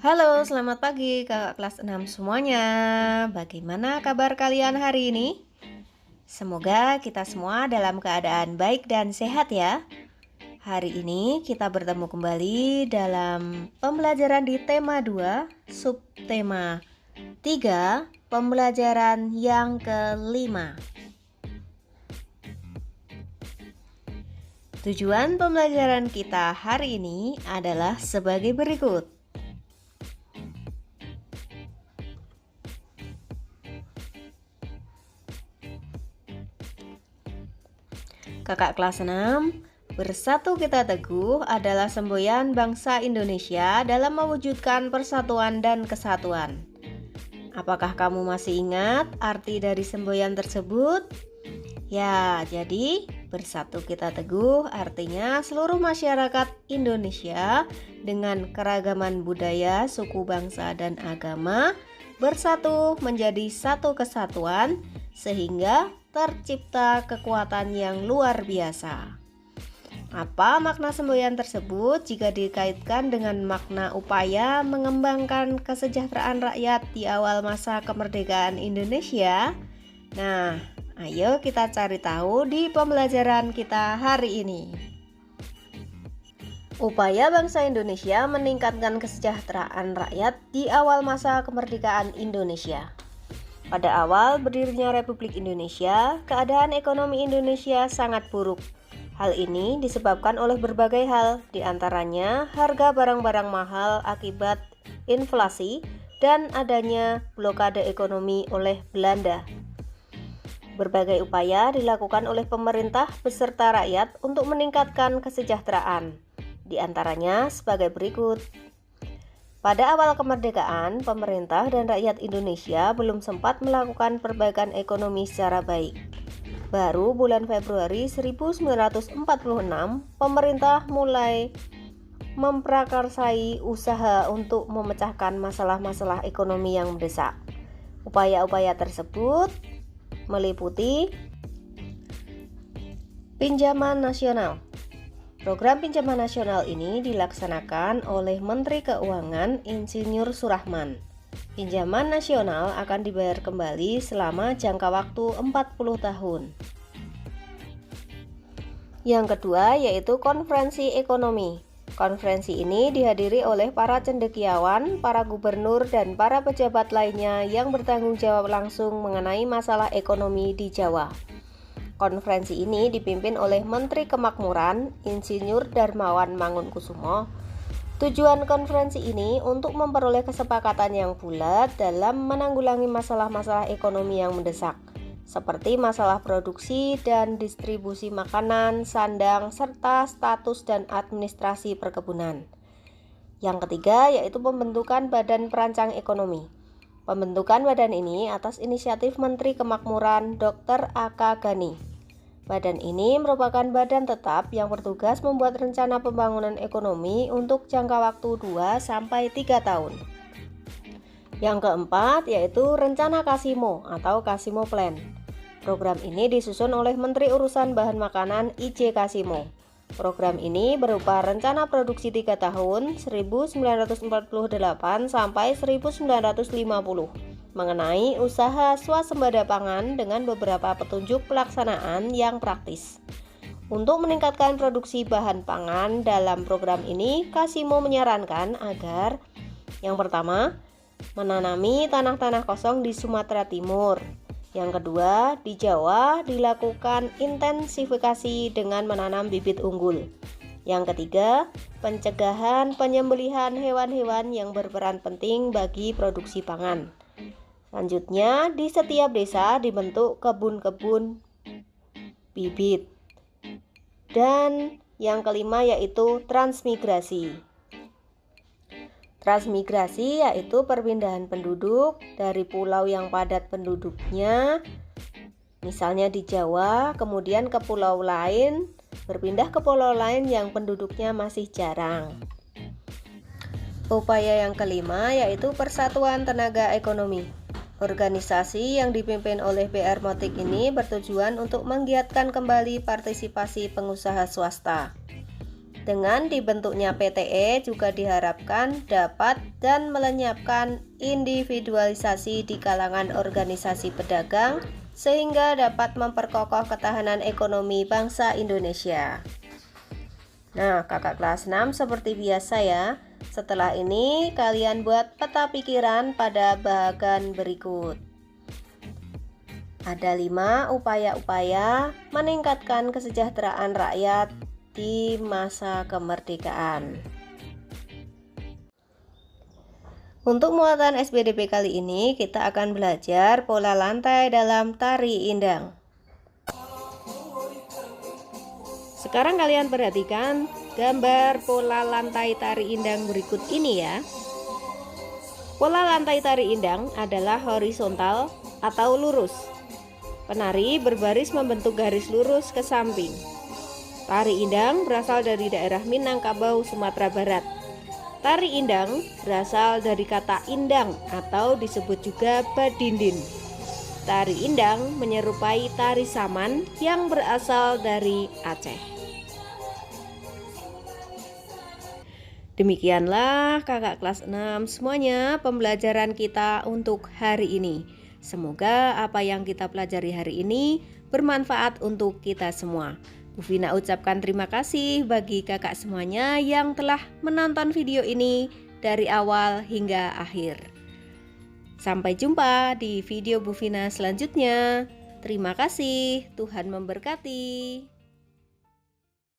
Halo, selamat pagi kakak kelas 6 semuanya. Bagaimana kabar kalian hari ini? Semoga kita semua dalam keadaan baik dan sehat ya. Hari ini kita bertemu kembali dalam pembelajaran di tema 2, subtema 3, pembelajaran yang kelima. Tujuan pembelajaran kita hari ini adalah sebagai berikut. Kakak kelas 6, bersatu kita teguh adalah semboyan bangsa Indonesia dalam mewujudkan persatuan dan kesatuan. Apakah kamu masih ingat arti dari semboyan tersebut? Ya, jadi bersatu kita teguh artinya seluruh masyarakat Indonesia dengan keragaman budaya, suku, bangsa, dan agama bersatu menjadi satu kesatuan sehingga tercipta kekuatan yang luar biasa. Apa makna semboyan tersebut jika dikaitkan dengan makna upaya mengembangkan kesejahteraan rakyat di awal masa kemerdekaan Indonesia? Nah, ayo kita cari tahu di pembelajaran kita hari ini. Upaya bangsa Indonesia meningkatkan kesejahteraan rakyat di awal masa kemerdekaan Indonesia. Pada awal berdirinya Republik Indonesia, keadaan ekonomi Indonesia sangat buruk. Hal ini disebabkan oleh berbagai hal, diantaranya harga barang-barang mahal akibat inflasi dan adanya blokade ekonomi oleh Belanda. Berbagai upaya dilakukan oleh pemerintah beserta rakyat untuk meningkatkan kesejahteraan, diantaranya sebagai berikut. Pada awal kemerdekaan, pemerintah dan rakyat Indonesia belum sempat melakukan perbaikan ekonomi secara baik. Baru bulan Februari 1946, pemerintah mulai memprakarsai usaha untuk memecahkan masalah-masalah ekonomi yang mendesak. Upaya-upaya tersebut meliputi pinjaman nasional. Program pinjaman nasional ini dilaksanakan oleh Menteri Keuangan Insinyur Surahman. Pinjaman nasional akan dibayar kembali selama jangka waktu 40 tahun. Yang kedua yaitu konferensi ekonomi. Konferensi ini dihadiri oleh para cendekiawan, para gubernur, dan para pejabat lainnya yang bertanggung jawab langsung mengenai masalah ekonomi di Jawa. Konferensi ini dipimpin oleh Menteri Kemakmuran Insinyur Darmawan Mangunkusumo. Tujuan konferensi ini untuk memperoleh kesepakatan yang bulat dalam menanggulangi masalah-masalah ekonomi yang mendesak, seperti masalah produksi dan distribusi makanan, sandang, serta status dan administrasi perkebunan. Yang ketiga yaitu pembentukan Badan Perancang Ekonomi. Pembentukan badan ini atas inisiatif Menteri Kemakmuran Dr. A.K. Ghani. Badan ini merupakan badan tetap yang bertugas membuat rencana pembangunan ekonomi untuk jangka waktu 2-3 tahun. Yang keempat yaitu Rencana Kasimo atau Kasimo Plan. Program ini disusun oleh Menteri Urusan Bahan Makanan I.J. Kasimo. Program ini berupa rencana produksi 3 tahun 1948 sampai 1950 mengenai usaha swasembada pangan dengan beberapa petunjuk pelaksanaan yang praktis. Untuk meningkatkan produksi bahan pangan dalam program ini, Kasimo menyarankan agar yang pertama, menanami tanah-tanah kosong di Sumatera Timur. Yang kedua, di Jawa dilakukan intensifikasi dengan menanam bibit unggul. Yang ketiga, pencegahan penyembelihan hewan-hewan yang berperan penting bagi produksi pangan. Selanjutnya, di setiap desa dibentuk kebun-kebun bibit. Dan yang kelima yaitu transmigrasi. Transmigrasi yaitu perpindahan penduduk dari pulau yang padat penduduknya, misalnya di Jawa, kemudian ke pulau lain, berpindah ke pulau lain yang penduduknya masih jarang. Upaya yang kelima yaitu persatuan tenaga ekonomi. Organisasi yang dipimpin oleh PR Motik ini bertujuan untuk menggiatkan kembali partisipasi pengusaha swasta. Dengan dibentuknya PTE juga diharapkan dapat dan melenyapkan individualisasi di kalangan organisasi pedagang sehingga dapat memperkokoh ketahanan ekonomi bangsa Indonesia. Nah, kakak kelas 6 seperti biasa ya. Setelah ini kalian buat peta pikiran pada bahagan berikut. Ada 5 upaya-upaya meningkatkan kesejahteraan rakyat di masa kemerdekaan. Untuk muatan SPDP kali ini kita akan belajar pola lantai dalam tari indang. Sekarang kalian perhatikan gambar pola lantai tari indang berikut ini ya. Pola lantai tari indang adalah horizontal atau lurus. Penari berbaris membentuk garis lurus ke samping. Tari indang berasal dari daerah Minangkabau, Sumatera Barat. Tari indang berasal dari kata indang atau disebut juga badindin. Tari indang menyerupai tari saman yang berasal dari Aceh. Demikianlah kakak kelas 6 semuanya pembelajaran kita untuk hari ini. Semoga apa yang kita pelajari hari ini bermanfaat untuk kita semua. Bu Vina ucapkan terima kasih bagi kakak semuanya yang telah menonton video ini dari awal hingga akhir. Sampai jumpa di video Bu Vina selanjutnya. Terima kasih, Tuhan memberkati.